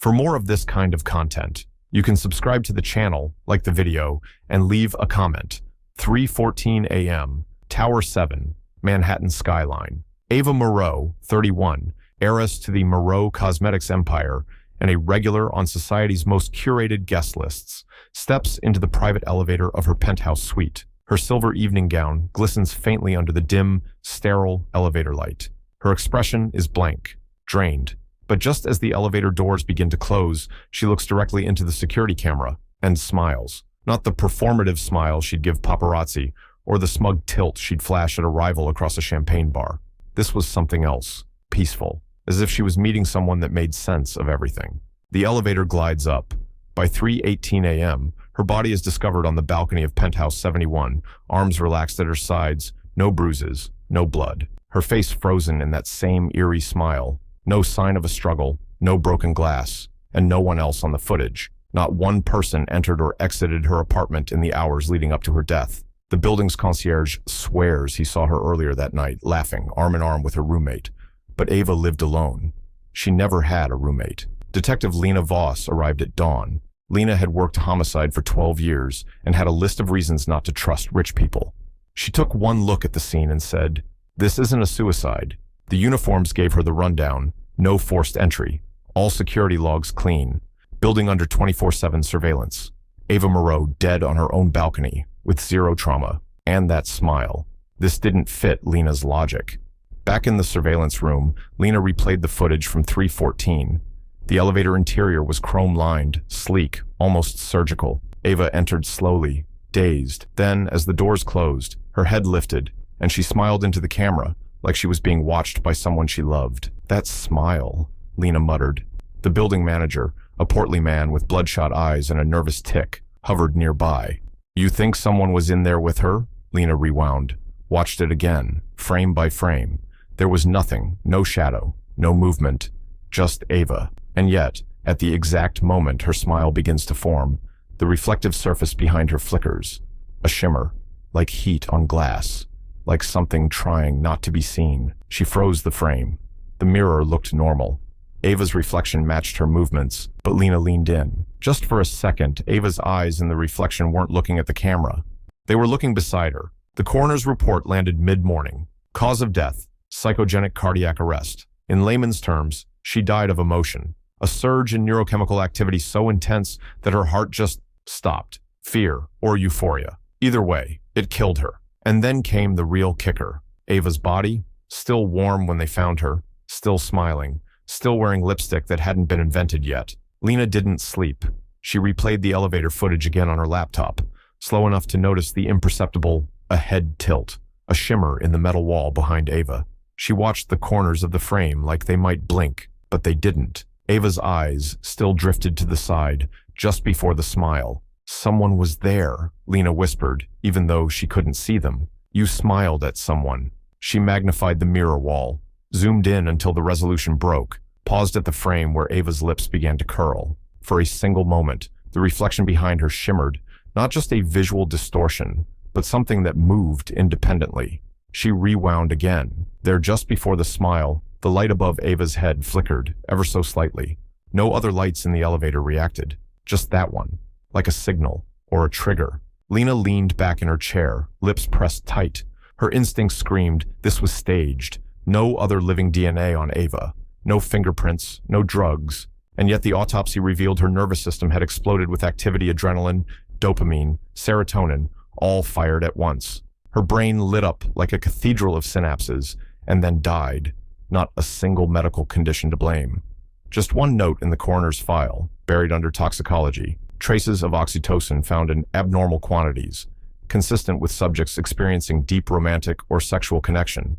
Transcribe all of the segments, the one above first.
For more of this kind of content, you can subscribe to the channel, like the video, and leave a comment. 3:14 a.m., Tower 7, Manhattan skyline. Ava Moreau, 31, heiress to the Moreau cosmetics empire and a regular on society's most curated guest lists, steps into the private elevator of her penthouse suite. Her silver evening gown glistens faintly under the dim, sterile elevator light. Her expression is blank, drained. But just as the elevator doors begin to close, she looks directly into the security camera and smiles. Not the performative smile she'd give paparazzi or the smug tilt she'd flash at a rival across a champagne bar. This was something else, peaceful, as if she was meeting someone that made sense of everything. The elevator glides up. By 3:18 a.m., her body is discovered on the balcony of penthouse 71, arms relaxed at her sides, no bruises, no blood. Her face frozen in that same eerie smile. No sign of a struggle, no broken glass, and no one else on the footage. Not one person entered or exited her apartment in the hours leading up to her death. The building's concierge swears he saw her earlier that night, laughing, arm in arm with her roommate. But Ava lived alone. She never had a roommate. Detective Lena Voss arrived at dawn. Lena had worked homicide for 12 years and had a list of reasons not to trust rich people. She took one look at the scene and said, "This isn't a suicide." The uniforms gave her the rundown. No forced entry. All security logs clean. Building under 24/7 surveillance. Ava Moreau dead on her own balcony, with zero trauma. And that smile. This didn't fit Lena's logic. Back in the surveillance room, Lena replayed the footage from 3:14. The elevator interior was chrome-lined, sleek, almost surgical. Ava entered slowly, dazed. Then, as the doors closed, her head lifted, and she smiled into the camera, like she was being watched by someone she loved. "That smile," Lena muttered. The building manager, a portly man with bloodshot eyes and a nervous tic, hovered nearby. "You think someone was in there with her?" Lena rewound, watched it again, frame by frame. There was nothing, no shadow, no movement, just Ava. And yet, at the exact moment her smile begins to form, the reflective surface behind her flickers. A shimmer, like heat on glass. Like something trying not to be seen. She froze the frame. The mirror looked normal. Ava's reflection matched her movements, but Lena leaned in. Just for a second, Ava's eyes in the reflection weren't looking at the camera. They were looking beside her. The coroner's report landed mid-morning. Cause of death, psychogenic cardiac arrest. In layman's terms, she died of emotion. A surge in neurochemical activity so intense that her heart just stopped. Fear or euphoria. Either way, it killed her. And then came the real kicker. Ava's body, still warm when they found her, still smiling, still wearing lipstick that hadn't been invented yet. Lena didn't sleep. She replayed the elevator footage again on her laptop, slow enough to notice the imperceptible, a head tilt, a shimmer in the metal wall behind Ava. She watched the corners of the frame like they might blink, but they didn't. Ava's eyes still drifted to the side, just before the smile. "Someone was there," Lena whispered, even though she couldn't see them. "You smiled at someone." She magnified the mirror wall, zoomed in until the resolution broke, paused at the frame where Ava's lips began to curl. For a single moment, the reflection behind her shimmered, not just a visual distortion, but something that moved independently. She rewound again. There, just before the smile, the light above Ava's head flickered, ever so slightly. No other lights in the elevator reacted, just that one. Like a signal, or a trigger. Lena leaned back in her chair, lips pressed tight. Her instincts screamed, this was staged. No other living DNA on Ava. No fingerprints, no drugs. And yet the autopsy revealed her nervous system had exploded with activity, adrenaline, dopamine, serotonin, all fired at once. Her brain lit up like a cathedral of synapses, and then died. Not a single medical condition to blame. Just one note in the coroner's file, buried under toxicology. Traces of oxytocin found in abnormal quantities, consistent with subjects experiencing deep romantic or sexual connection,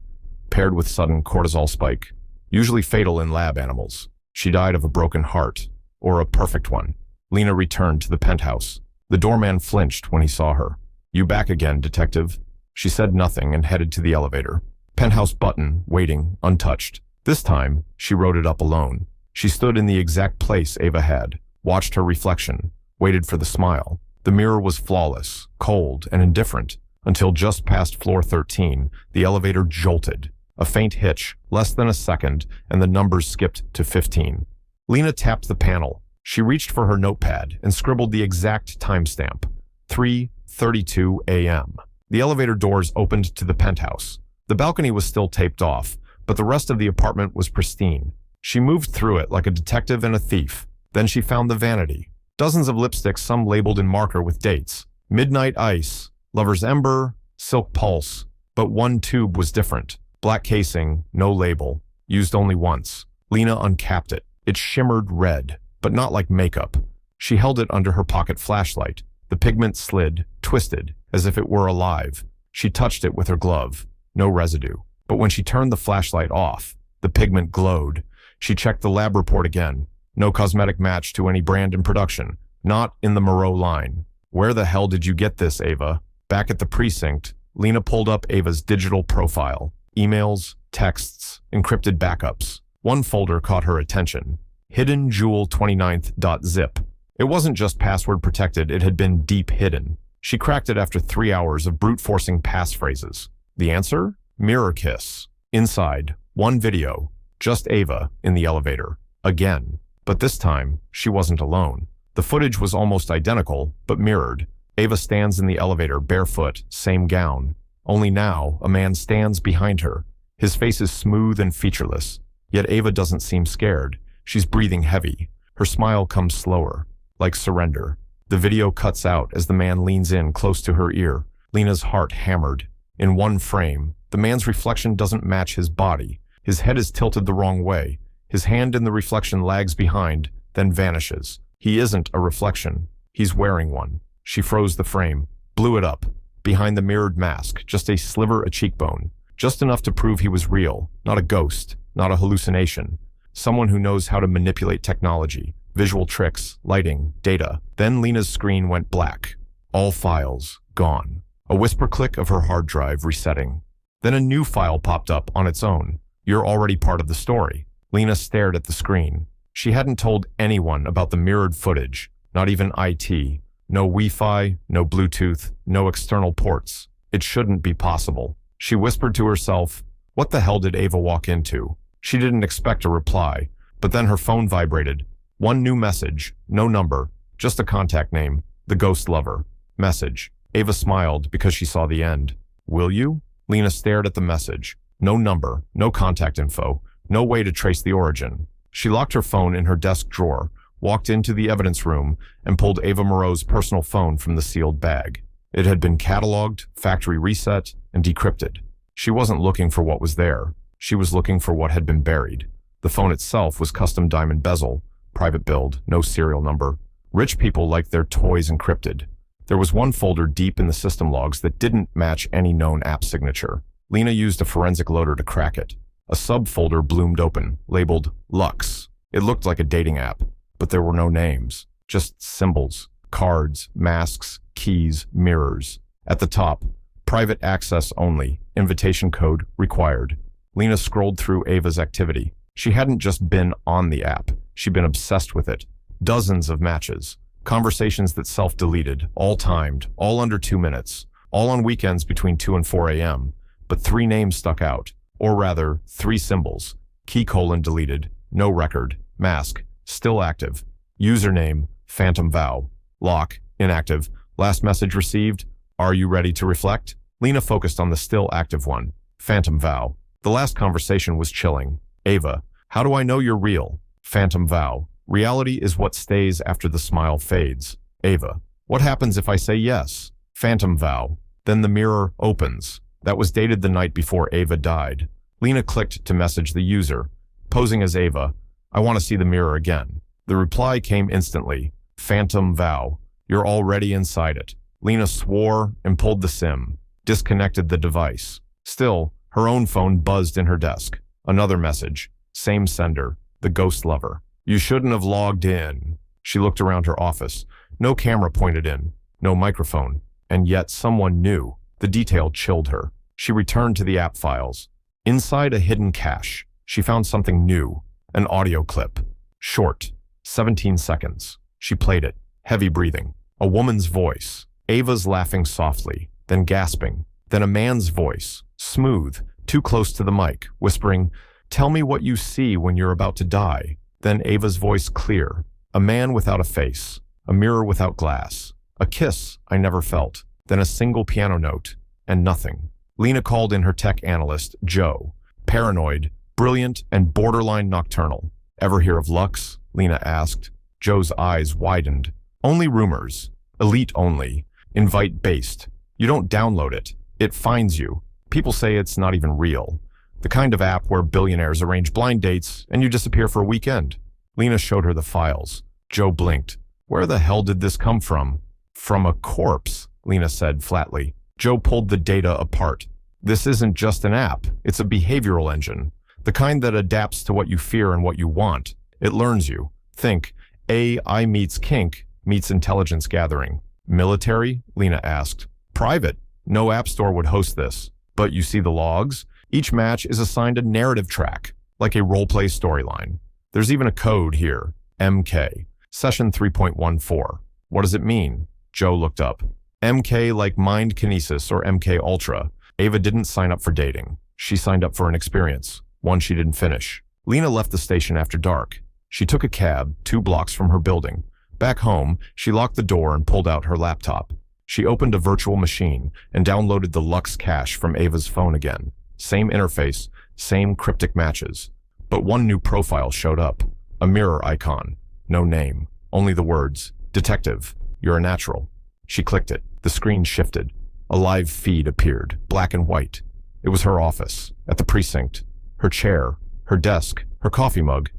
paired with sudden cortisol spike, usually fatal in lab animals. She died of a broken heart, or a perfect one. Lena returned to the penthouse. The doorman flinched when he saw her. "You back again, detective?" She said nothing and headed to the elevator. Penthouse button, waiting, untouched. This time, she wrote it up alone. She stood in the exact place Ava had, watched her reflection, waited for the smile. The mirror was flawless, cold, and indifferent, until just past floor 13, the elevator jolted. A faint hitch, less than a second, and the numbers skipped to 15. Lena tapped the panel. She reached for her notepad and scribbled the exact timestamp, 3:32 a.m. The elevator doors opened to the penthouse. The balcony was still taped off, but the rest of the apartment was pristine. She moved through it like a detective and a thief. Then she found the vanity. Dozens of lipsticks, some labeled in marker with dates. Midnight Ice, Lover's Ember, Silk Pulse. But one tube was different. Black casing, no label. Used only once. Lena uncapped it. It shimmered red, but not like makeup. She held it under her pocket flashlight. The pigment slid, twisted, as if it were alive. She touched it with her glove. No residue. But when she turned the flashlight off, the pigment glowed. She checked the lab report again. No cosmetic match to any brand in production. Not in the Moreau line. Where the hell did you get this, Ava? Back at the precinct, Lena pulled up Ava's digital profile. Emails, texts, encrypted backups. One folder caught her attention. Hidden Jewel 29th.zip. It wasn't just password protected, it had been deep hidden. She cracked it after 3 hours of brute-forcing passphrases. The answer? Mirror kiss. Inside, one video. Just Ava in the elevator. Again. But this time, she wasn't alone. The footage was almost identical, but mirrored. Ava stands in the elevator, barefoot, same gown. Only now, a man stands behind her. His face is smooth and featureless. Yet Ava doesn't seem scared. She's breathing heavy. Her smile comes slower, like surrender. The video cuts out as the man leans in close to her ear. Lena's heart hammered. In one frame, the man's reflection doesn't match his body. His head is tilted the wrong way. His hand in the reflection lags behind, then vanishes. He isn't a reflection. He's wearing one. She froze the frame, blew it up. Behind the mirrored mask, just a sliver of cheekbone. Just enough to prove he was real, not a ghost, not a hallucination. Someone who knows how to manipulate technology, visual tricks, lighting, data. Then Lena's screen went black. All files, gone. A whisper click of her hard drive resetting. Then a new file popped up on its own. You're already part of the story. Lena stared at the screen. She hadn't told anyone about the mirrored footage, not even IT. No Wi-Fi, no Bluetooth, no external ports. It shouldn't be possible. She whispered to herself, what the hell did Ava walk into? She didn't expect a reply, but then her phone vibrated. One new message, no number, just a contact name, the ghost lover. Message. Ava smiled because she saw the end. Will you? Lena stared at the message. No number, no contact info, no way to trace the origin. She locked her phone in her desk drawer, walked into the evidence room, and pulled Ava Moreau's personal phone from the sealed bag. It had been cataloged, factory reset, and decrypted. She wasn't looking for what was there. She was looking for what had been buried. The phone itself was custom diamond bezel, private build, no serial number. Rich people liked their toys encrypted. There was one folder deep in the system logs that didn't match any known app signature. Lena used a forensic loader to crack it. A subfolder bloomed open, labeled Lux. It looked like a dating app, but there were no names, just symbols, cards, masks, keys, mirrors. At the top, private access only, invitation code required. Lena scrolled through Ava's activity. She hadn't just been on the app, she'd been obsessed with it. Dozens of matches, conversations that self-deleted, all timed, all under 2 minutes, all on weekends between 2 and 4 a.m. But 3 names stuck out, or rather, 3 symbols. Key: deleted, no record, mask, still active, username, phantom vow, lock, inactive, last message received, are you ready to reflect? Lena focused on the still active one, phantom vow. The last conversation was chilling. Ava, how do I know you're real? Phantom vow. Reality is what stays after the smile fades. Ava, what happens if I say yes? Phantom vow. Then the mirror opens. That was dated the night before Ava died. Lena clicked to message the user. Posing as Ava, I want to see the mirror again. The reply came instantly. Phantom vow. You're already inside it. Lena swore and pulled the SIM. Disconnected the device. Still, her own phone buzzed in her desk. Another message. Same sender. The ghost lover. You shouldn't have logged in. She looked around her office. No camera pointed in. No microphone. And yet someone knew. The detail chilled her. She returned to the app files. Inside a hidden cache, she found something new. An audio clip. Short. 17 seconds. She played it. Heavy breathing. A woman's voice. Ava's laughing softly, then gasping. Then a man's voice. Smooth. Too close to the mic. Whispering, tell me what you see when you're about to die. Then Ava's voice clear. A man without a face. A mirror without glass. A kiss I never felt. Then a single piano note. And nothing. Lena called in her tech analyst, Joe. Paranoid, brilliant, and borderline nocturnal. Ever hear of Lux? Lena asked. Joe's eyes widened. Only rumors. Elite only. Invite-based. You don't download it. It finds you. People say it's not even real. The kind of app where billionaires arrange blind dates and you disappear for a weekend. Lena showed her the files. Joe blinked. Where the hell did this come from? From a corpse, Lena said flatly. Joe pulled the data apart. This isn't just an app. It's a behavioral engine. The kind that adapts to what you fear and what you want. It learns you. Think, AI meets kink meets intelligence gathering. Military? Lena asked. Private. No app store would host this. But you see the logs? Each match is assigned a narrative track, like a roleplay storyline. There's even a code here. MK. Session 3.14. What does it mean? Joe looked up. MK like Mind Kinesis or MK Ultra. Ava didn't sign up for dating. She signed up for an experience, one she didn't finish. Lena left the station after dark. She took a cab 2 blocks from her building. Back home, she locked the door and pulled out her laptop. She opened a virtual machine and downloaded the Lux cache from Ava's phone again. Same interface, same cryptic matches. But one new profile showed up. A mirror icon. No name. Only the words, Detective, you're a natural. She clicked it. The screen shifted. A live feed appeared, black and white. It was her office, at the precinct. Her chair, her desk, her coffee mug.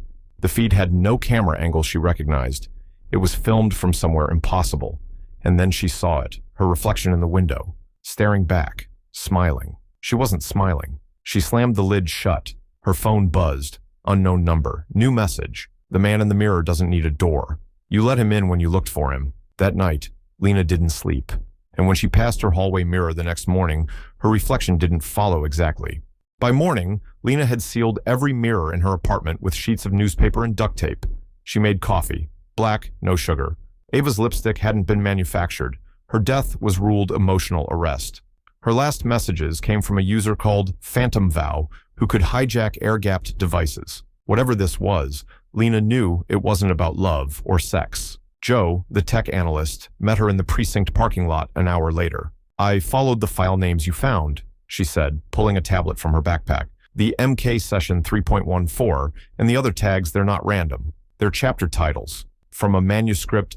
The feed had no camera angle she recognized. It was filmed from somewhere impossible. And then she saw it, her reflection in the window, staring back, smiling. She wasn't smiling. She slammed the lid shut. Her phone buzzed. Unknown number. New message. The man in the mirror doesn't need a door. You let him in when you looked for him. That night, Lena didn't sleep. And when she passed her hallway mirror the next morning, her reflection didn't follow exactly. By morning, Lena had sealed every mirror in her apartment with sheets of newspaper and duct tape. She made coffee. Black, no sugar. Ava's lipstick hadn't been manufactured. Her death was ruled emotional arrest. Her last messages came from a user called Phantom Vow, who could hijack air-gapped devices. Whatever this was, Lena knew it wasn't about love or sex. Joe, the tech analyst, met her in the precinct parking lot an hour later. I followed the file names you found, she said, pulling a tablet from her backpack. The MK session 3.14 and the other tags, they're not random. They're chapter titles. From a manuscript,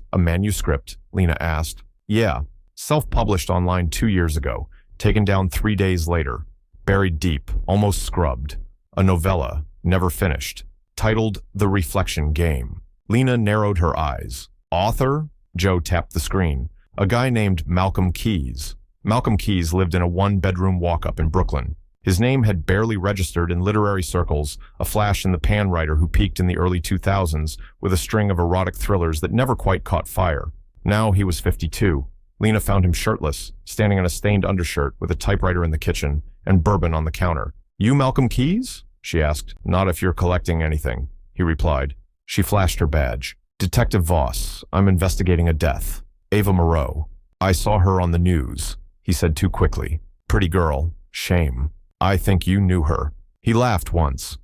Lena asked. Yeah, self-published online 2 years ago, taken down 3 days later. Buried deep, almost scrubbed. A novella, never finished. Titled The Reflection Game. Lena narrowed her eyes. Author? Joe tapped the screen. A guy named Malcolm Keyes. Malcolm Keyes lived in a 1-bedroom walk-up in Brooklyn. His name had barely registered in literary circles, a flash-in-the-pan writer who peaked in the early 2000s with a string of erotic thrillers that never quite caught fire. Now he was 52. Lena found him shirtless, standing in a stained undershirt with a typewriter in the kitchen and bourbon on the counter. You Malcolm Keyes? She asked. Not if you're collecting anything, he replied. She flashed her badge. Detective Voss, I'm investigating a death. Ava Moreau. I saw her on the news, he said too quickly. Pretty girl. Shame. I think you knew her. He laughed once.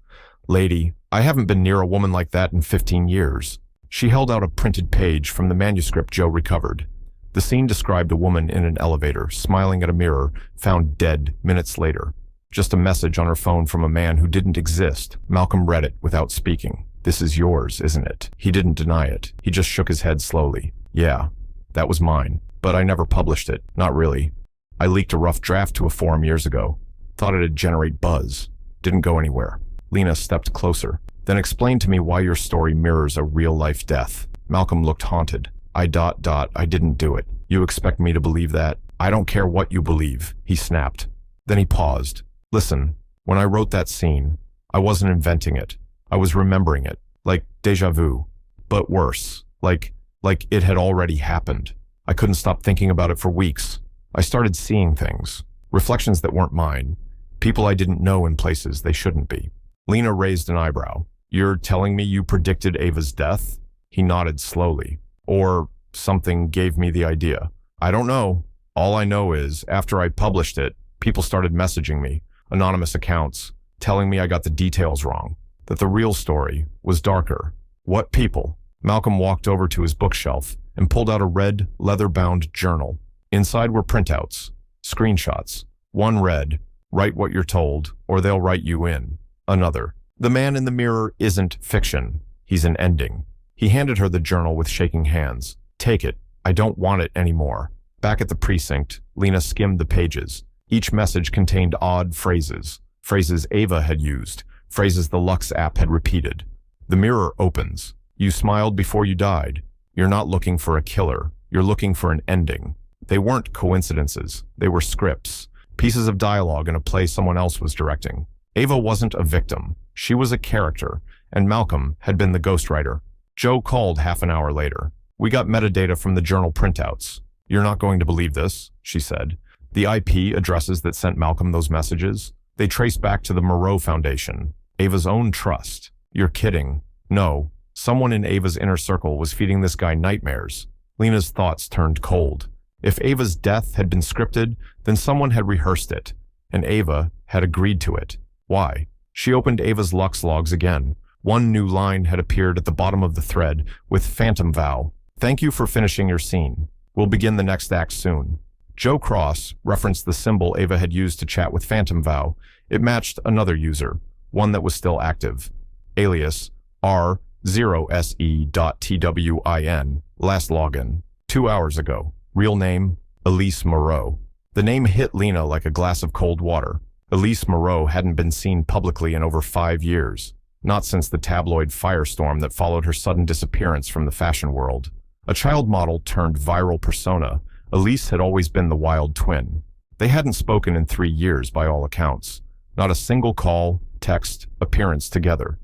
Lady, I haven't been near a woman like that in 15 years. She held out a printed page from the manuscript Joe recovered. The scene described a woman in an elevator, smiling at a mirror, found dead minutes later. Just a message on her phone from a man who didn't exist. Malcolm read it without speaking. This is yours, isn't it? He didn't deny it. He just shook his head slowly. Yeah, that was mine. But I never published it. Not really. I leaked a rough draft to a forum years ago. Thought it'd generate buzz. Didn't go anywhere. Lena stepped closer. Then explain to me why your story mirrors a real-life death. Malcolm looked haunted. I didn't do it. You expect me to believe that? I don't care what you believe, he snapped. Then he paused. Listen, when I wrote that scene, I wasn't inventing it. I was remembering it. Like déjà vu. But worse. Like it had already happened. I couldn't stop thinking about it for weeks. I started seeing things. Reflections that weren't mine. People I didn't know in places they shouldn't be. Lena raised an eyebrow. You're telling me you predicted Ava's death? He nodded slowly. Or something gave me the idea. I don't know. All I know is, after I published it, people started messaging me, anonymous accounts, telling me I got the details wrong, that the real story was darker, What people? Malcolm walked over to his bookshelf and pulled out a red, leather-bound journal. Inside were printouts, screenshots. One read, "Write what you're told, or they'll write you in." Another, "The man in the mirror isn't fiction. He's an ending." He handed her the journal with shaking hands. "Take it. I don't want it anymore." Back at the precinct, Lena skimmed the pages. Each message contained odd phrases. Phrases Ava had used. Phrases the Lux app had repeated. "The mirror opens. You smiled before you died. You're not looking for a killer. You're looking for an ending." They weren't coincidences. They were scripts. Pieces of dialogue in a play someone else was directing. Ava wasn't a victim. She was a character, and Malcolm had been the ghostwriter. Joe called half an hour later. "We got metadata from the journal printouts." "You're not going to believe this," she said. "The IP addresses that sent Malcolm those messages, they trace back to the Moreau Foundation, Ava's own trust." "You're kidding." "No. Someone in Ava's inner circle was feeding this guy nightmares." Lena's thoughts turned cold. If Ava's death had been scripted, then someone had rehearsed it, and Ava had agreed to it. Why? She opened Ava's Lux logs again. One new line had appeared at the bottom of the thread, with phantom vow. "Thank you for finishing your scene. We'll begin the next act soon." Joe Cross referenced the symbol Ava had used to chat with phantom vow. It matched another user, one that was still active. Alias R0se.twin, last login 2 hours ago. Real name, Ava Moreau. The name hit Lena like a glass of cold water. Ava Moreau hadn't been seen publicly in over 5 years, not since the tabloid firestorm that followed her sudden disappearance from the fashion world. A child model turned viral persona, Elise had always been the wild twin. They hadn't spoken in 3 years by all accounts. Not a single call, text, appearance together.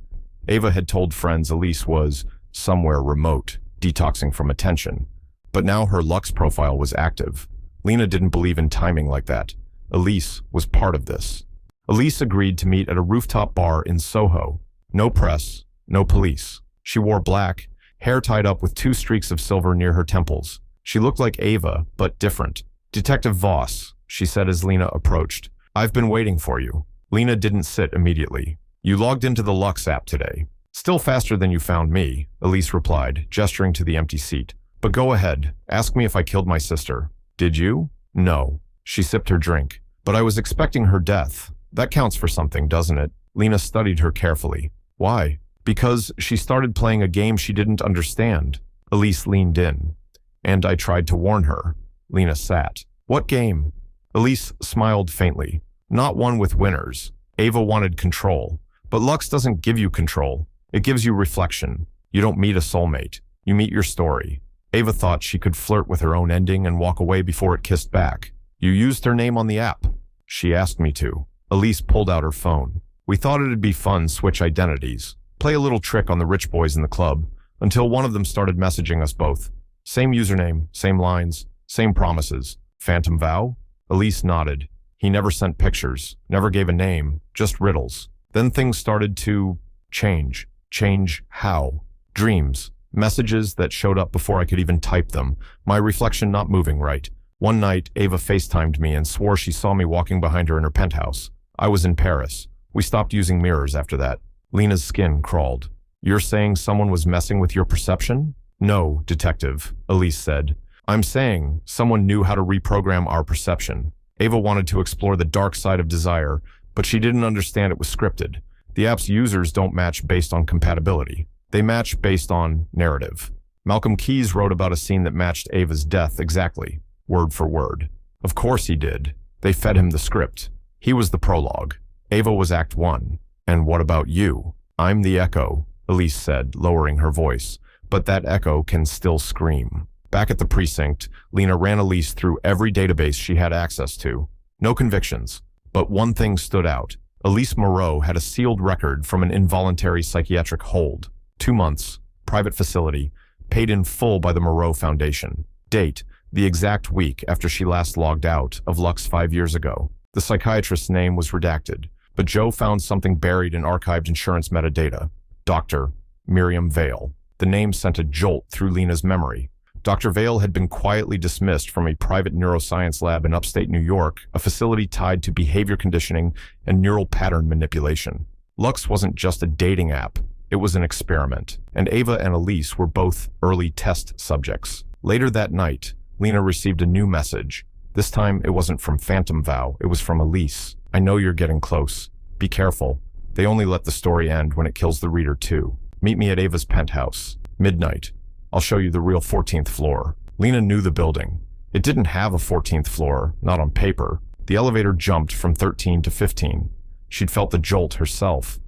Ava had told friends Elise was somewhere remote, detoxing from attention. But now her Lux profile was active. Lena didn't believe in timing like that. Elise was part of this. Elise agreed to meet at a rooftop bar in Soho. No press, no police. She wore black, hair tied up with 2 streaks of silver near her temples. She looked like Ava, but different. "Detective Voss," she said as Lena approached. "I've been waiting for you." Lena didn't sit immediately. "You logged into the Lux app today." "Still faster than you found me," Elise replied, gesturing to the empty seat. "But go ahead, ask me if I killed my sister." "Did you?" "No." She sipped her drink. "But I was expecting her death. That counts for something, doesn't it?" Lena studied her carefully. "Why?" "Because she started playing a game she didn't understand." Elise leaned in. "And I tried to warn her." Lena sat. "What game?" Elise smiled faintly. "Not one with winners. Ava wanted control. But Lux doesn't give you control. It gives you reflection. You don't meet a soulmate. You meet your story. Ava thought she could flirt with her own ending and walk away before it kissed back. You used her name on the app." "She asked me to." Elise pulled out her phone. "We thought it'd be fun switch identities. Play a little trick on the rich boys in the club, until one of them started messaging us both. Same username, same lines, same promises. Phantom vow?" Elise nodded. "He never sent pictures, never gave a name, just riddles. Then things started to change. Change how? Dreams. Messages that showed up before I could even type them. My reflection not moving right. One night, Ava FaceTimed me and swore she saw me walking behind her in her penthouse. I was in Paris. We stopped using mirrors after that." Lena's skin crawled. "You're saying someone was messing with your perception?" "No, detective," Elise said. "I'm saying someone knew how to reprogram our perception. Ava wanted to explore the dark side of desire, but she didn't understand it was scripted. The app's users don't match based on compatibility. They match based on narrative. Malcolm Keyes wrote about a scene that matched Ava's death exactly, word for word. Of course he did. They fed him the script. He was the prologue. Ava was Act 1. And what about you?" "I'm the echo," Elise said, lowering her voice. "But that echo can still scream." Back at the precinct, Lena ran Elise through every database she had access to. No convictions. But one thing stood out. Ava Moreau had a sealed record from an involuntary psychiatric hold. 2 months, private facility, paid in full by the Moreau Foundation. Date, the exact week after she last logged out of Lux 5 years ago. The psychiatrist's name was redacted, but Joe found something buried in archived insurance metadata. Dr. Miriam Vale. The name sent a jolt through Lena's memory. Dr. Vale had been quietly dismissed from a private neuroscience lab in upstate New York, a facility tied to behavior conditioning and neural pattern manipulation. Lux wasn't just a dating app. It was an experiment, and Ava and Elise were both early test subjects. Later that night, Lena received a new message. This time, it wasn't from Phantom Vow, it was from Elise. I know you're getting close. Be careful. They only let the story end when it kills the reader too. Meet me at Ava's penthouse. Midnight. I'll show you the real 14th floor. Lena knew the building. It didn't have a 14th floor, not on paper. The elevator jumped from 13 to 15. She'd felt the jolt herself,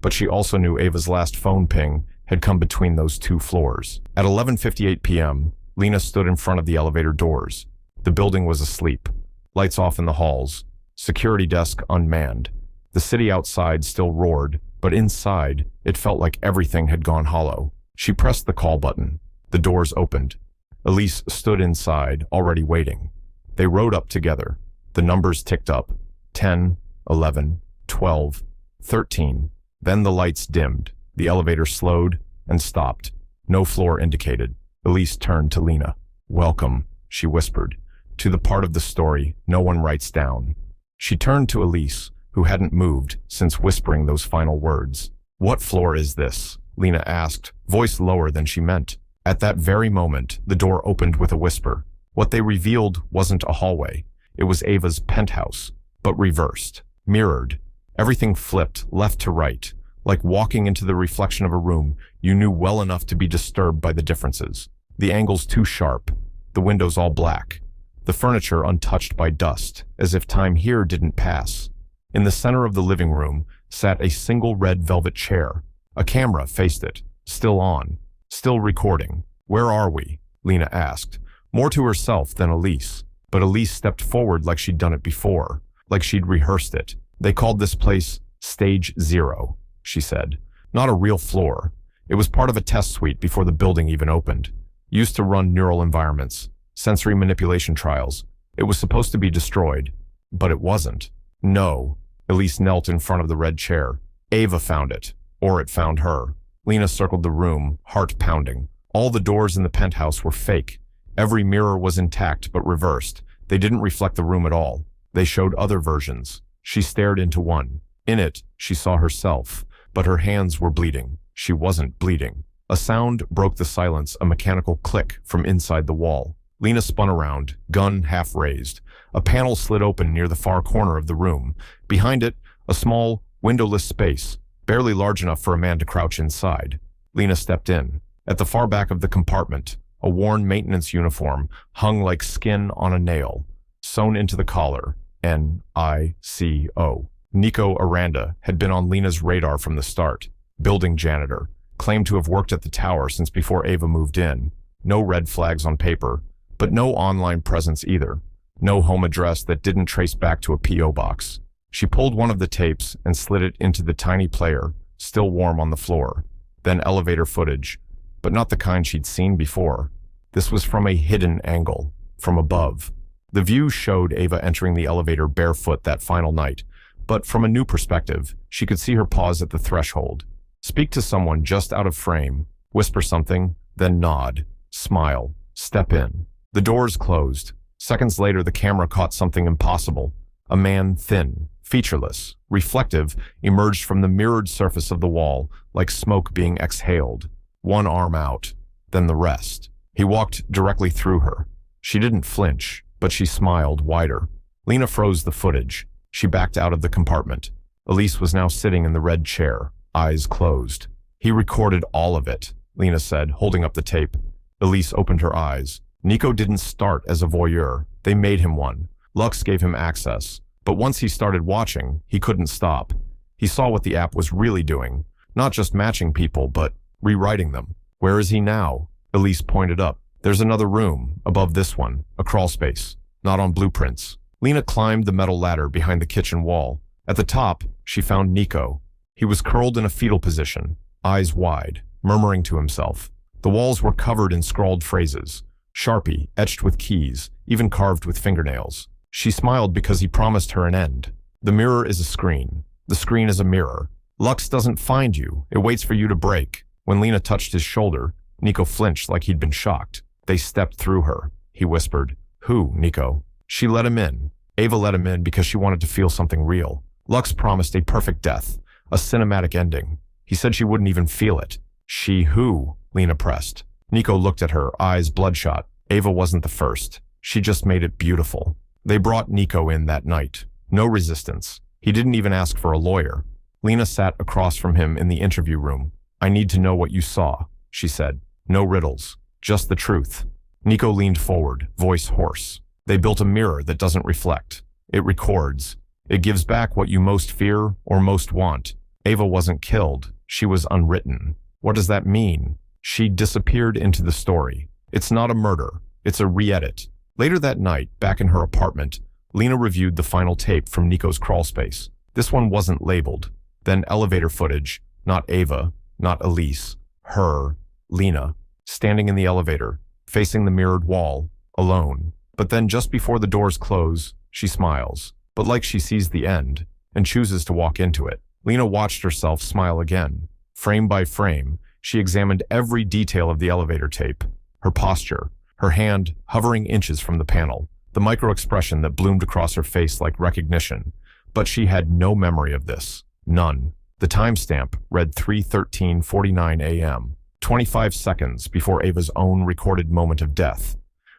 but she also knew Ava's last phone ping had come between those two floors. At 11:58 p.m., Lena stood in front of the elevator doors. The building was asleep. Lights off in the halls. Security desk unmanned. The city outside still roared, but inside, it felt like everything had gone hollow. She pressed the call button. The doors opened. Elise stood inside, already waiting. They rode up together. The numbers ticked up. 10, 11, 12, 13. Then the lights dimmed. The elevator slowed and stopped. No floor indicated. Elise turned to Lena. Welcome, she whispered, to the part of the story no one writes down. She turned to Elise, who hadn't moved since whispering those final words. What floor is this? Lena asked, voice lower than she meant. At that very moment, the door opened with a whisper. What they revealed wasn't a hallway. It was Ava's penthouse, but reversed, mirrored. Everything flipped left to right, like walking into the reflection of a room you knew well enough to be disturbed by the differences. The angles too sharp, the windows all black, the furniture untouched by dust, as if time here didn't pass. In the center of the living room sat a single red velvet chair. A camera faced it, still on, still recording. Where are we? Lena asked, more to herself than Elise. But Elise stepped forward like she'd done it before, like she'd rehearsed it. They called this place Stage 0, she said. Not a real floor. It was part of a test suite before the building even opened. Used to run neural environments, sensory manipulation trials. It was supposed to be destroyed, but it wasn't. No. Elise knelt in front of the red chair. Ava found it, or it found her. Lena circled the room, heart pounding. All the doors in the penthouse were fake. Every mirror was intact but reversed. They didn't reflect the room at all. They showed other versions. She stared into one. In it, she saw herself, but her hands were bleeding. She wasn't bleeding. A sound broke the silence, a mechanical click from inside the wall. Lena spun around, gun half raised. A panel slid open near the far corner of the room. Behind it, a small, windowless space, barely large enough for a man to crouch inside. Lena stepped in. At the far back of the compartment, a worn maintenance uniform hung like skin on a nail, sewn into the collar. N-I-C-O. Nico Aranda had been on Lena's radar from the start. Building janitor. Claimed to have worked at the tower since before Ava moved in. No red flags on paper, but no online presence either. No home address that didn't trace back to a P.O. box. She pulled one of the tapes and slid it into the tiny player, still warm on the floor. Then elevator footage, but not the kind she'd seen before. This was from a hidden angle, from above. The view showed Ava entering the elevator barefoot that final night, but from a new perspective, she could see her pause at the threshold. Speak to someone just out of frame, whisper something, then nod, smile, step in. The doors closed. Seconds later, the camera caught something impossible. A man, thin, featureless, reflective, emerged from the mirrored surface of the wall, like smoke being exhaled. One arm out, then the rest. He walked directly through her. She didn't flinch, but she smiled wider. Lena froze the footage. She backed out of the compartment. Elise was now sitting in the red chair, eyes closed. He recorded all of it, Lena said, holding up the tape. Elise opened her eyes. Nico didn't start as a voyeur. They made him one. Lux gave him access. But once he started watching, he couldn't stop. He saw what the app was really doing. Not just matching people, but rewriting them. Where is he now? Elise pointed up. There's another room, above this one, a crawl space. Not on blueprints. Lena climbed the metal ladder behind the kitchen wall. At the top, she found Nico. He was curled in a fetal position, eyes wide, murmuring to himself. The walls were covered in scrawled phrases. Sharpie, etched with keys, even carved with fingernails. She smiled because he promised her an end. The mirror is a screen. The screen is a mirror. Lux doesn't find you. It waits for you to break. When Lena touched his shoulder, Nico flinched like he'd been shocked. They stepped through her. He whispered. Who, Nico? She let him in. Ava let him in because she wanted to feel something real. Lux promised a perfect death, a cinematic ending. He said she wouldn't even feel it. She who? Lena pressed. Nico looked at her, eyes bloodshot. Ava wasn't the first. She just made it beautiful. They brought Nico in that night. No resistance. He didn't even ask for a lawyer. Lena sat across from him in the interview room. I need to know what you saw, she said. No riddles. Just the truth. Nico leaned forward, voice hoarse. They built a mirror that doesn't reflect. It records. It gives back what you most fear or most want. Ava wasn't killed. She was unwritten. What does that mean? She disappeared into the story. It's not a murder. It's a re-edit. Later that night, back in her apartment, Lena reviewed the final tape from Nico's crawlspace. This one wasn't labeled. Then elevator footage. Not Ava. Not Elise. Her. Lena. Standing in the elevator, facing the mirrored wall, alone. But then just before the doors close, she smiles. But like she sees the end, and chooses to walk into it. Lena watched herself smile again. Frame by frame, she examined every detail of the elevator tape. Her posture, her hand hovering inches from the panel, the micro-expression that bloomed across her face like recognition. But she had no memory of this. None. The timestamp read 3:13:49 a.m., 25 seconds before Ava's own recorded moment of death,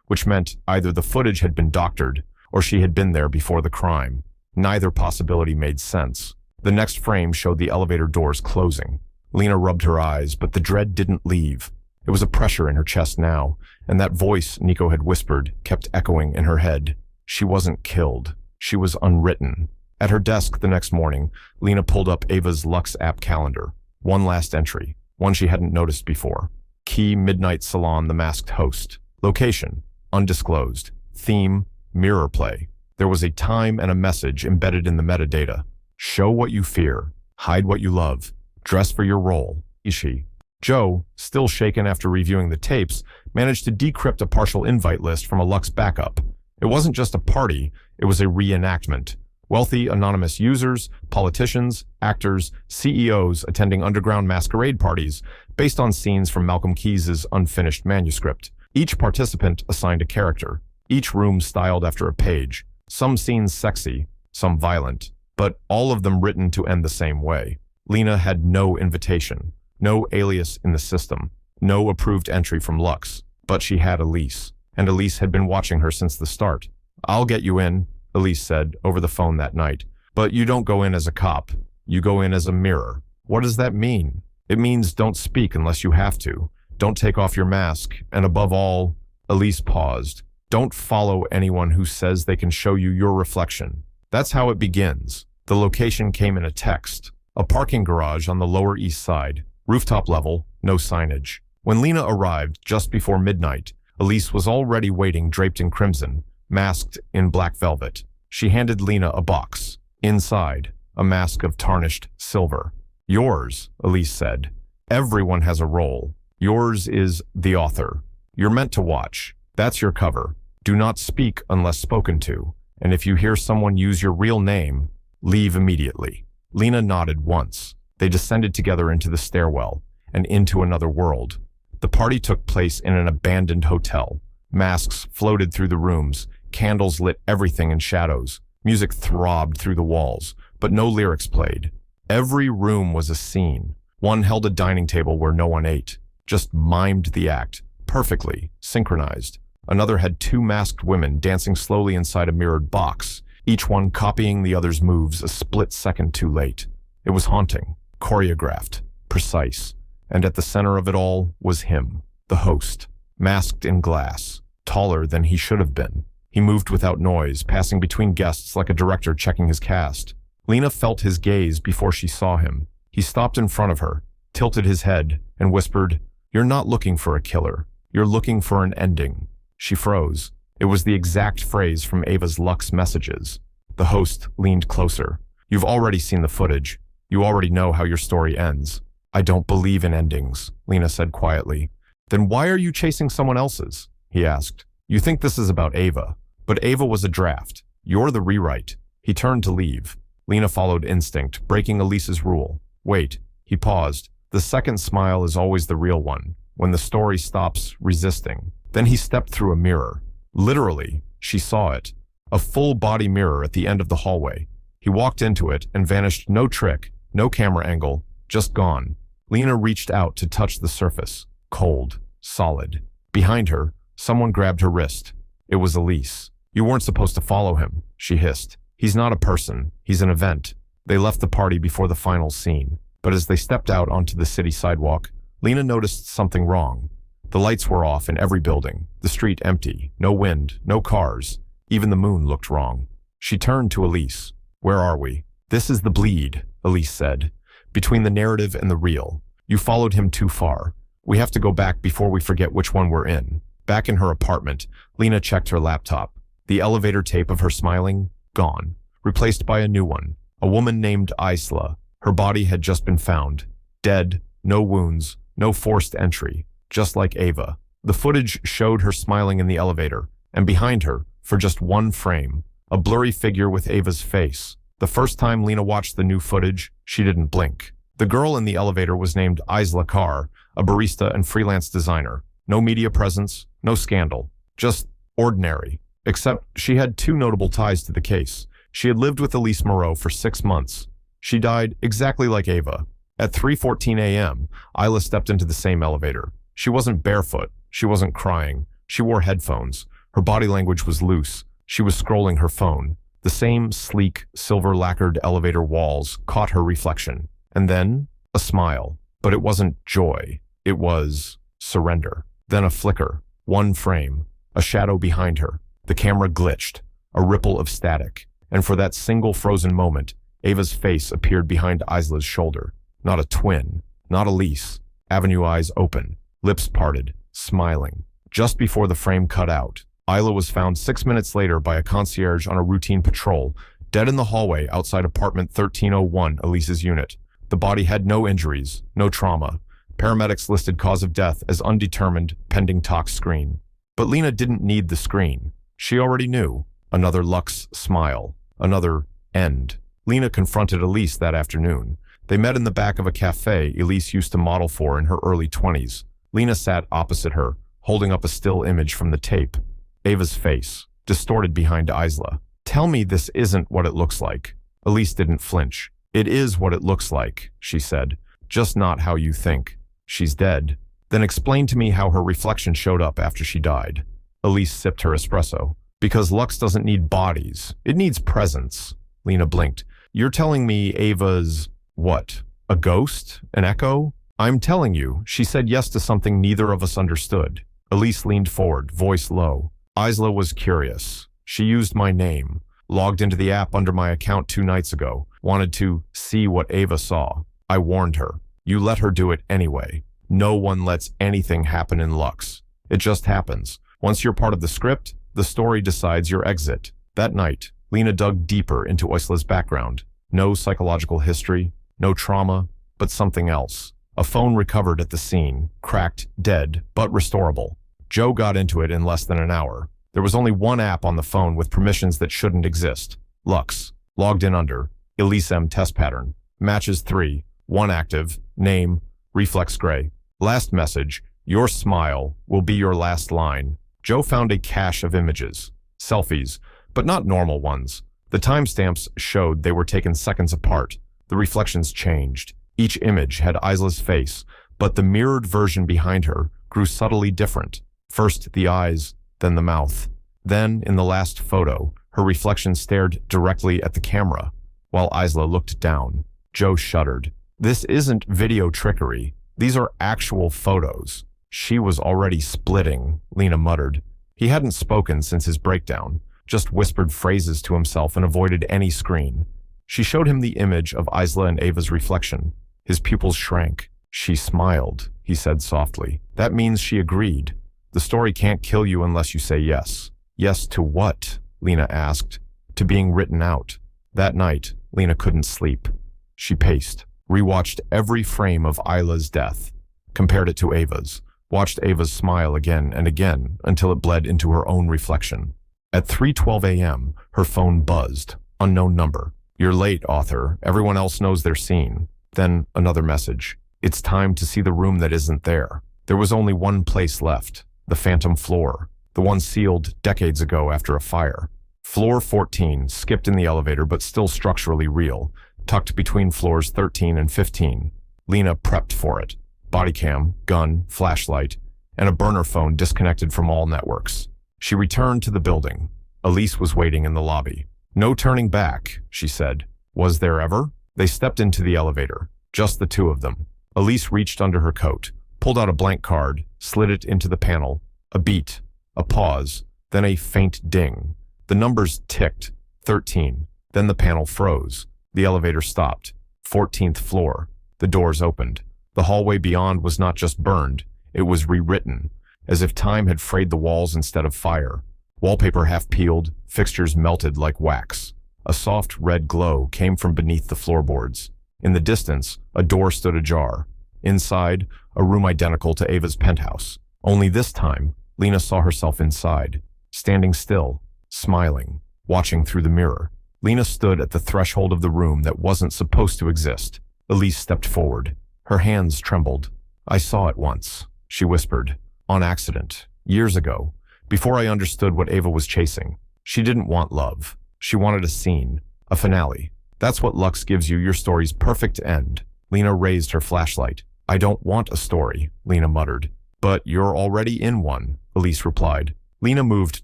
which meant either the footage had been doctored or she had been there before the crime. Neither possibility made sense. The next frame showed the elevator doors closing. Lena rubbed her eyes, but the dread didn't leave. It was a pressure in her chest now, and that voice Nico had whispered kept echoing in her head. She wasn't killed. She was unwritten. At her desk the next morning, Lena pulled up Ava's Lux app calendar. One last entry, one she hadn't noticed before. Key Midnight Salon, the masked host. Location, undisclosed. Theme, mirror play. There was a time and a message embedded in the metadata. Show what you fear. Hide what you love. Dress for your role. Ishi. Joe, still shaken after reviewing the tapes, managed to decrypt a partial invite list from a Lux backup. It wasn't just a party, it was a reenactment. Wealthy, anonymous users, politicians, actors, CEOs attending underground masquerade parties based on scenes from Malcolm Keyes' unfinished manuscript. Each participant assigned a character, each room styled after a page, some scenes sexy, some violent, but all of them written to end the same way. Lena had no invitation, no alias in the system, no approved entry from Lux, but she had Elise, and Elise had been watching her since the start. I'll get you in, Elise said over the phone that night. But you don't go in as a cop. You go in as a mirror. What does that mean? It means don't speak unless you have to. Don't take off your mask. And above all, Elise paused. Don't follow anyone who says they can show you your reflection. That's how it begins. The location came in a text. A parking garage on the Lower East Side. Rooftop level, no signage. When Lena arrived just before midnight, Elise was already waiting draped in crimson, masked in black velvet. She handed Lena a box. Inside, a mask of tarnished silver. Yours, Elise said. Everyone has a role. Yours is the author. You're meant to watch. That's your cover. Do not speak unless spoken to. And if you hear someone use your real name, leave immediately. Lena nodded once. They descended together into the stairwell and into another world. The party took place in an abandoned hotel. Masks floated through the rooms. Candles lit everything in shadows. Music throbbed through the walls, but no lyrics played. Every room was a scene. One held a dining table where no one ate, just mimed the act, perfectly, synchronized. Another had two masked women dancing slowly inside a mirrored box, each one copying the other's moves a split second too late. It was haunting, choreographed, precise, and at the center of it all was him, the host, masked in glass, taller than he should have been. He moved without noise, passing between guests like a director checking his cast. Lena felt his gaze before she saw him. He stopped in front of her, tilted his head, and whispered, "You're not looking for a killer. You're looking for an ending." She froze. It was the exact phrase from Ava's Lux messages. The host leaned closer. "You've already seen the footage. You already know how your story ends." "I don't believe in endings," Lena said quietly. "Then why are you chasing someone else's?" he asked. "You think this is about Ava. But Ava was a draft. You're the rewrite." He turned to leave. Lena followed instinct, breaking Elise's rule. "Wait." He paused. The second smile is always the real one, when the story stops resisting. Then he stepped through a mirror. Literally, she saw it. A full-body mirror at the end of the hallway. He walked into it and vanished, no trick, no camera angle, just gone. Lena reached out to touch the surface. Cold. Solid. Behind her, someone grabbed her wrist. It was Elise. "You weren't supposed to follow him," she hissed. "He's not a person. He's an event." They left the party before the final scene. But as they stepped out onto the city sidewalk, Lena noticed something wrong. The lights were off in every building, the street empty, no wind, no cars. Even the moon looked wrong. She turned to Elise. "Where are we?" "This is the bleed," Elise said. "Between the narrative and the real. You followed him too far. We have to go back before we forget which one we're in." Back in her apartment, Lena checked her laptop. The elevator tape of her smiling, gone. Replaced by a new one. A woman named Isla. Her body had just been found. Dead, no wounds, no forced entry. Just like Ava. The footage showed her smiling in the elevator, and behind her, for just one frame, a blurry figure with Ava's face. The first time Lena watched the new footage, she didn't blink. The girl in the elevator was named Isla Carr, a barista and freelance designer. No media presence, no scandal. Just ordinary. Except she had two notable ties to the case. She had lived with Ava Moreau for 6 months. She died exactly like Ava. At 3:14 a.m., Isla stepped into the same elevator. She wasn't barefoot. She wasn't crying. She wore headphones. Her body language was loose. She was scrolling her phone. The same sleek, silver-lacquered elevator walls caught her reflection. And then, a smile. But it wasn't joy. It was surrender. Then a flicker. One frame. A shadow behind her. The camera glitched. A ripple of static. And for that single frozen moment, Ava's face appeared behind Isla's shoulder. Not a twin. Not Elise. Avenue eyes open. Lips parted. Smiling. Just before the frame cut out, Isla was found 6 minutes later by a concierge on a routine patrol, dead in the hallway outside apartment 1301, Elise's unit. The body had no injuries, no trauma. Paramedics listed cause of death as undetermined, pending tox screen. But Lena didn't need the screen. She already knew. Another Lux smile. Another end. Lena confronted Elise that afternoon. They met in the back of a cafe Elise used to model for in her early 20s. Lena sat opposite her, holding up a still image from the tape. Ava's face, distorted behind Isla. "Tell me this isn't what it looks like." Elise didn't flinch. "It is what it looks like," she said. "Just not how you think. She's dead." "Then explain to me how her reflection showed up after she died." Elise sipped her espresso. "Because Lux doesn't need bodies. It needs presence." Lena blinked. "You're telling me Ava's... what? A ghost? An echo?" "I'm telling you, she said yes to something neither of us understood." Elise leaned forward, voice low. "Isla was curious. She used my name. Logged into the app under my account 2 nights ago. Wanted to see what Ava saw. I warned her. You let her do it anyway. No one lets anything happen in Lux. It just happens. Once you're part of the script, the story decides your exit." That night, Lena dug deeper into Isla's background. No psychological history, no trauma, but something else. A phone recovered at the scene, cracked, dead, but restorable. Joe got into it in less than an hour. There was only one app on the phone with permissions that shouldn't exist. Lux. Logged in under. Elise M test pattern. Matches 3. 1 active. Name. Reflex gray. Last message. Your smile will be your last line. Joe found a cache of images. Selfies, but not normal ones. The timestamps showed they were taken seconds apart. The reflections changed. Each image had Isla's face, but the mirrored version behind her grew subtly different. First the eyes, then the mouth. Then, in the last photo, her reflection stared directly at the camera, while Isla looked down. Joe shuddered. "This isn't video trickery. These are actual photos." "She was already splitting," Lena muttered. He hadn't spoken since his breakdown, just whispered phrases to himself and avoided any screen. She showed him the image of Isla and Ava's reflection. His pupils shrank. "She smiled," he said softly. "That means she agreed. The story can't kill you unless you say yes." "Yes to what?" Lena asked. "To being written out." That night, Lena couldn't sleep. She paced, rewatched every frame of Isla's death, compared it to Ava's, watched Ava's smile again and again until it bled into her own reflection. At 3:12 a.m., her phone buzzed. Unknown number. "You're late, author. Everyone else knows they're seen." Then another message. "It's time to see the room that isn't there." There was only one place left. The phantom floor. The one sealed decades ago after a fire. Floor 14 skipped in the elevator but still structurally real, tucked between floors 13 and 15. Lena prepped for it. Body cam, gun, flashlight, and a burner phone disconnected from all networks. She returned to the building. Elise was waiting in the lobby. "No turning back," she said. "Was there ever?" They stepped into the elevator, just the two of them. Elise reached under her coat, pulled out a blank card, slid it into the panel. A beat, a pause, then a faint ding. The numbers ticked, 13. Then the panel froze. The elevator stopped. 14th floor. The doors opened. The hallway beyond was not just burned, it was rewritten, as if time had frayed the walls instead of fire. Wallpaper half peeled, fixtures melted like wax. A soft red glow came from beneath the floorboards. In the distance, a door stood ajar. Inside, a room identical to Ava's penthouse. Only this time, Lena saw herself inside, standing still, smiling, watching through the mirror. Lena stood at the threshold of the room that wasn't supposed to exist. Elise stepped forward. Her hands trembled. "I saw it once," she whispered. "On accident. Years ago. Before I understood what Ava was chasing. She didn't want love. She wanted a scene. A finale. That's what Lux gives you, your story's perfect end." Lena raised her flashlight. "I don't want a story," Lena muttered. "But you're already in one," Elise replied. Lena moved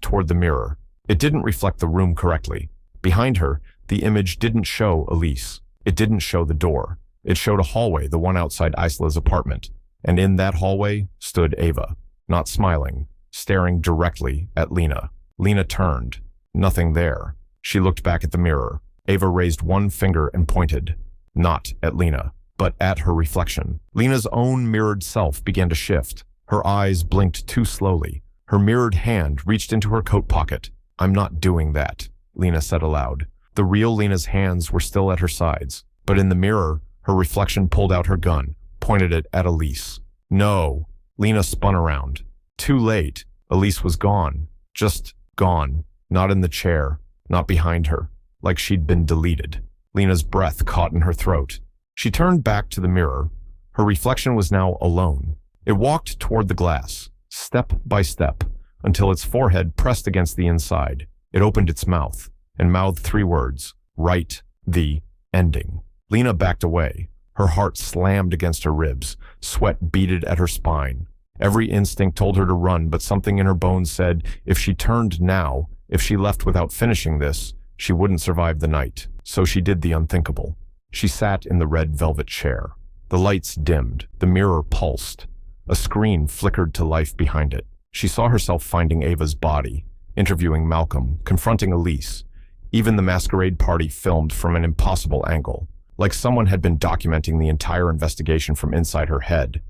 toward the mirror. It didn't reflect the room correctly. Behind her, the image didn't show Elise. It didn't show the door. It showed a hallway, the one outside Isla's apartment. And in that hallway stood Ava, not smiling, staring directly at Lena. Lena turned. Nothing there. She looked back at the mirror. Ava raised one finger and pointed. Not at Lena, but at her reflection. Lena's own mirrored self began to shift. Her eyes blinked too slowly. Her mirrored hand reached into her coat pocket. "I'm not doing that," Lena said aloud. The real Lena's hands were still at her sides, but in the mirror, her reflection pulled out her gun, pointed it at Elise. "No." Lena spun around. Too late. Elise was gone. Just gone. Not in the chair. Not behind her. Like she'd been deleted. Lena's breath caught in her throat. She turned back to the mirror. Her reflection was now alone. It walked toward the glass, step by step, until its forehead pressed against the inside. It opened its mouth, and mouthed 3 words. "Write the ending." Lena backed away. Her heart slammed against her ribs. Sweat beaded at her spine. Every instinct told her to run, but something in her bones said if she turned now, if she left without finishing this, she wouldn't survive the night. So she did the unthinkable. She sat in the red velvet chair. The lights dimmed. The mirror pulsed. A screen flickered to life behind it. She saw herself finding Ava's body, interviewing Malcolm, confronting Elise. Even the masquerade party filmed from an impossible angle, like someone had been documenting the entire investigation from inside her head.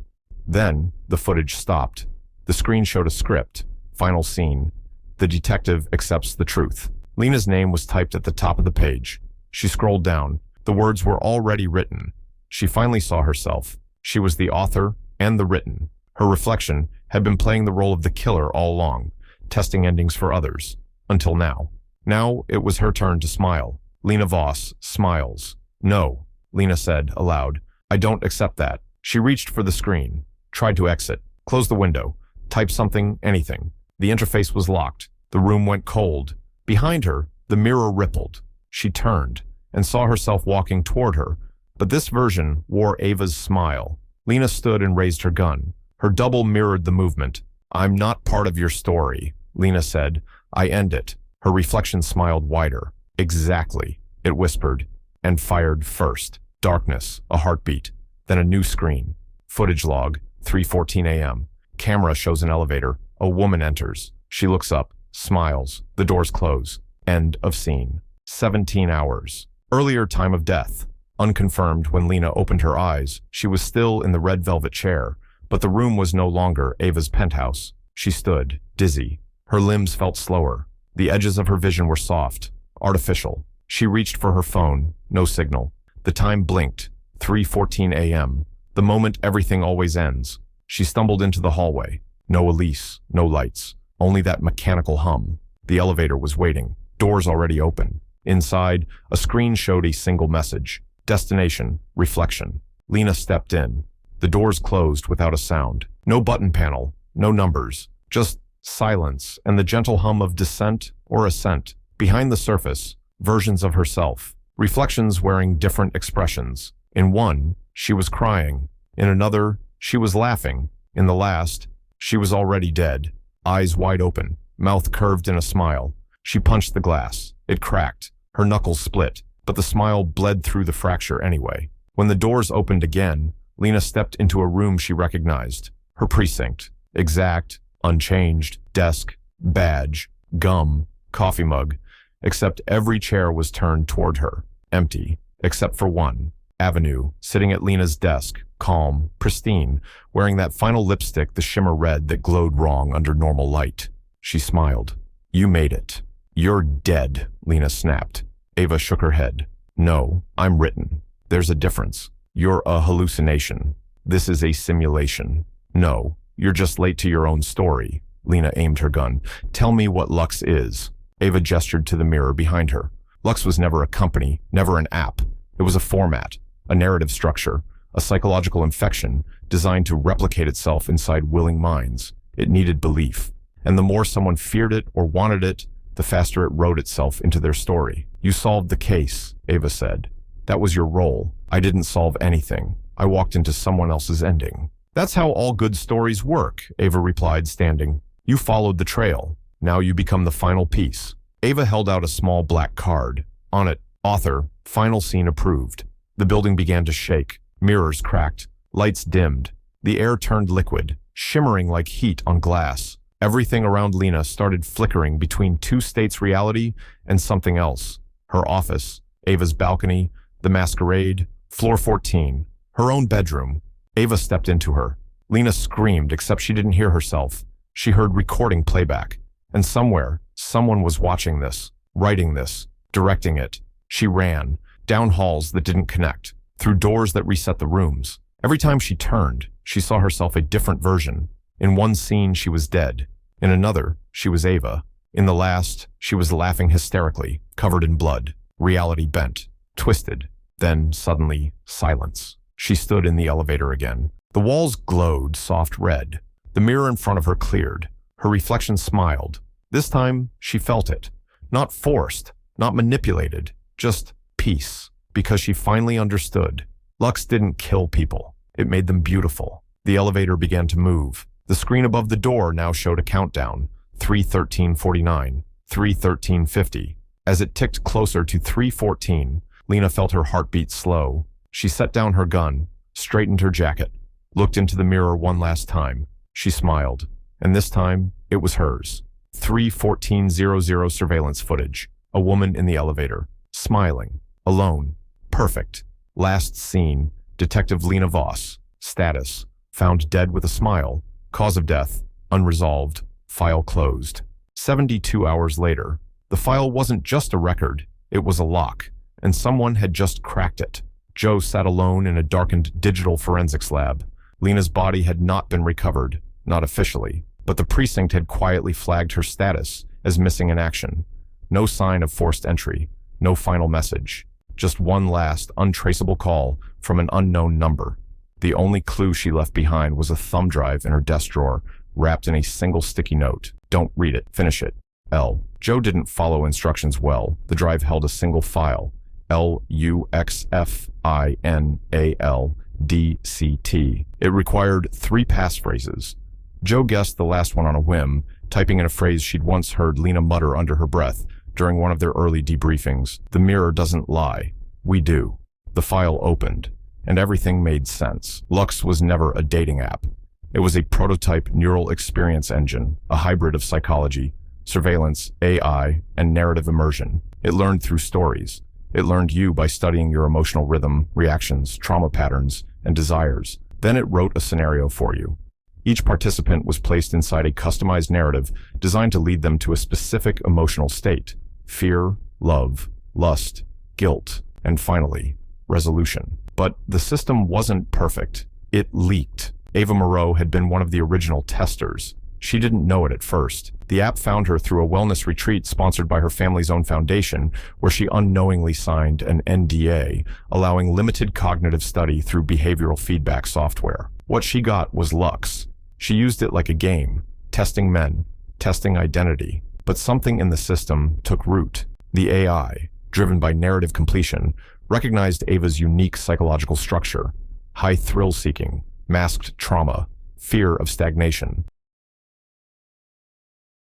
Then, the footage stopped. The screen showed a script. Final scene. The detective accepts the truth. Lena's name was typed at the top of the page. She scrolled down. The words were already written. She finally saw herself. She was the author and the written. Her reflection had been playing the role of the killer all along, testing endings for others. Until now. Now it was her turn to smile. Lena Voss smiles. "No," Lena said aloud. "I don't accept that." She reached for the screen, tried to exit, closed the window, typed something, anything. The interface was locked. The room went cold. Behind her, the mirror rippled. She turned and saw herself walking toward her, but this version wore Ava's smile. Lena stood and raised her gun. Her double mirrored the movement. "I'm not part of your story," Lena said. "I end it." Her reflection smiled wider. "Exactly," it whispered, and fired first. Darkness, a heartbeat, then a new screen. Footage log, 3:14 a.m. Camera shows an elevator. A woman enters. She looks up, smiles. The doors close. End of scene. 17 hours. Earlier time of death. Unconfirmed when Lena opened her eyes. She was still in the red velvet chair, but the room was no longer Ava's penthouse. She stood, dizzy. Her limbs felt slower. The edges of her vision were soft, artificial. She reached for her phone. No signal. The time blinked. 3:14 a.m. The moment everything always ends. She stumbled into the hallway. No Elise, no lights. Only that mechanical hum. The elevator was waiting. Doors already open. Inside, a screen showed a single message. Destination, reflection. Lena stepped in. The doors closed without a sound. No button panel, no numbers. Just silence and the gentle hum of descent or ascent. Behind the surface, versions of herself. Reflections wearing different expressions. In one, she was crying. In another, she was laughing. In the last, she was already dead, eyes wide open, mouth curved in a smile. She punched the glass. It cracked. Her knuckles split, but the smile bled through the fracture anyway. When the doors opened again, Lena stepped into a room she recognized. Her precinct. Exact, unchanged, desk, badge, gum, coffee mug, except every chair was turned toward her. Empty, except for one. Avenue, sitting at Lena's desk, calm, pristine, wearing that final lipstick, the shimmer red that glowed wrong under normal light. She smiled. You made it. You're dead, Lena snapped. Ava shook her head. No, I'm written. There's a difference. You're a hallucination. This is a simulation. No, you're just late to your own story. Lena aimed her gun. Tell me what Lux is. Ava gestured to the mirror behind her. Lux was never a company, never an app. It was a format, a narrative structure, a psychological infection designed to replicate itself inside willing minds. It needed belief. And the more someone feared it or wanted it, the faster it wrote itself into their story. You solved the case, Ava said. That was your role. I didn't solve anything. I walked into someone else's ending. That's how all good stories work, Ava replied, standing. You followed the trail. Now you become the final piece. Ava held out a small black card. On it, author, final scene approved. The building began to shake. Mirrors cracked. Lights dimmed. The air turned liquid, shimmering like heat on glass. Everything around Lena started flickering between two states' reality and something else. Her office, Ava's balcony, the masquerade, floor 14, her own bedroom. Ava stepped into her. Lena screamed, except she didn't hear herself. She heard recording playback. And somewhere, someone was watching this, writing this, directing it. She ran, down halls that didn't connect, through doors that reset the rooms. Every time she turned, she saw herself a different version. In one scene, she was dead. In another, she was Ava. In the last, she was laughing hysterically, covered in blood. Reality bent, twisted. Then, suddenly, silence. She stood in the elevator again. The walls glowed soft red. The mirror in front of her cleared. Her reflection smiled. This time, she felt it. Not forced, not manipulated, just peace. Because she finally understood. Lux didn't kill people. It made them beautiful. The elevator began to move. The screen above the door now showed a countdown. 3:13:49, 3:13:50. As it ticked closer to 3:14, Lena felt her heartbeat slow. She set down her gun, straightened her jacket, looked into the mirror one last time. She smiled, and this time, it was hers. 3:14:00 surveillance footage. A woman in the elevator, smiling, alone, perfect. Last scene, Detective Lena Voss. Status, found dead with a smile. Cause of death, unresolved. File closed. 72 hours later, the file wasn't just a record, it was a lock, and someone had just cracked it. Joe sat alone in a darkened digital forensics lab. Lena's body had not been recovered, not officially, but the precinct had quietly flagged her status as missing in action. No sign of forced entry, no final message. Just one last, untraceable call from an unknown number. The only clue she left behind was a thumb drive in her desk drawer, wrapped in a single sticky note. Don't read it, finish it. L. Joe didn't follow instructions well. The drive held a single file. LUXFINALDCT. It required 3 passphrases. Joe guessed the last one on a whim, typing in a phrase she'd once heard Lena mutter under her breath during one of their early debriefings. The mirror doesn't lie. We do. The file opened, and everything made sense. Lux was never a dating app. It was a prototype neural experience engine, a hybrid of psychology, surveillance, AI, and narrative immersion. It learned through stories. It learned you by studying your emotional rhythm, reactions, trauma patterns, and desires. Then it wrote a scenario for you. Each participant was placed inside a customized narrative designed to lead them to a specific emotional state: fear, love, lust, guilt, and finally, resolution. But the system wasn't perfect. It leaked. Ava Moreau had been one of the original testers. She didn't know it at first. The app found her through a wellness retreat sponsored by her family's own foundation, where she unknowingly signed an NDA, allowing limited cognitive study through behavioral feedback software. What she got was Lux. She used it like a game, testing men, testing identity. But something in the system took root. The AI, driven by narrative completion, recognized Ava's unique psychological structure: high thrill-seeking, masked trauma, fear of stagnation.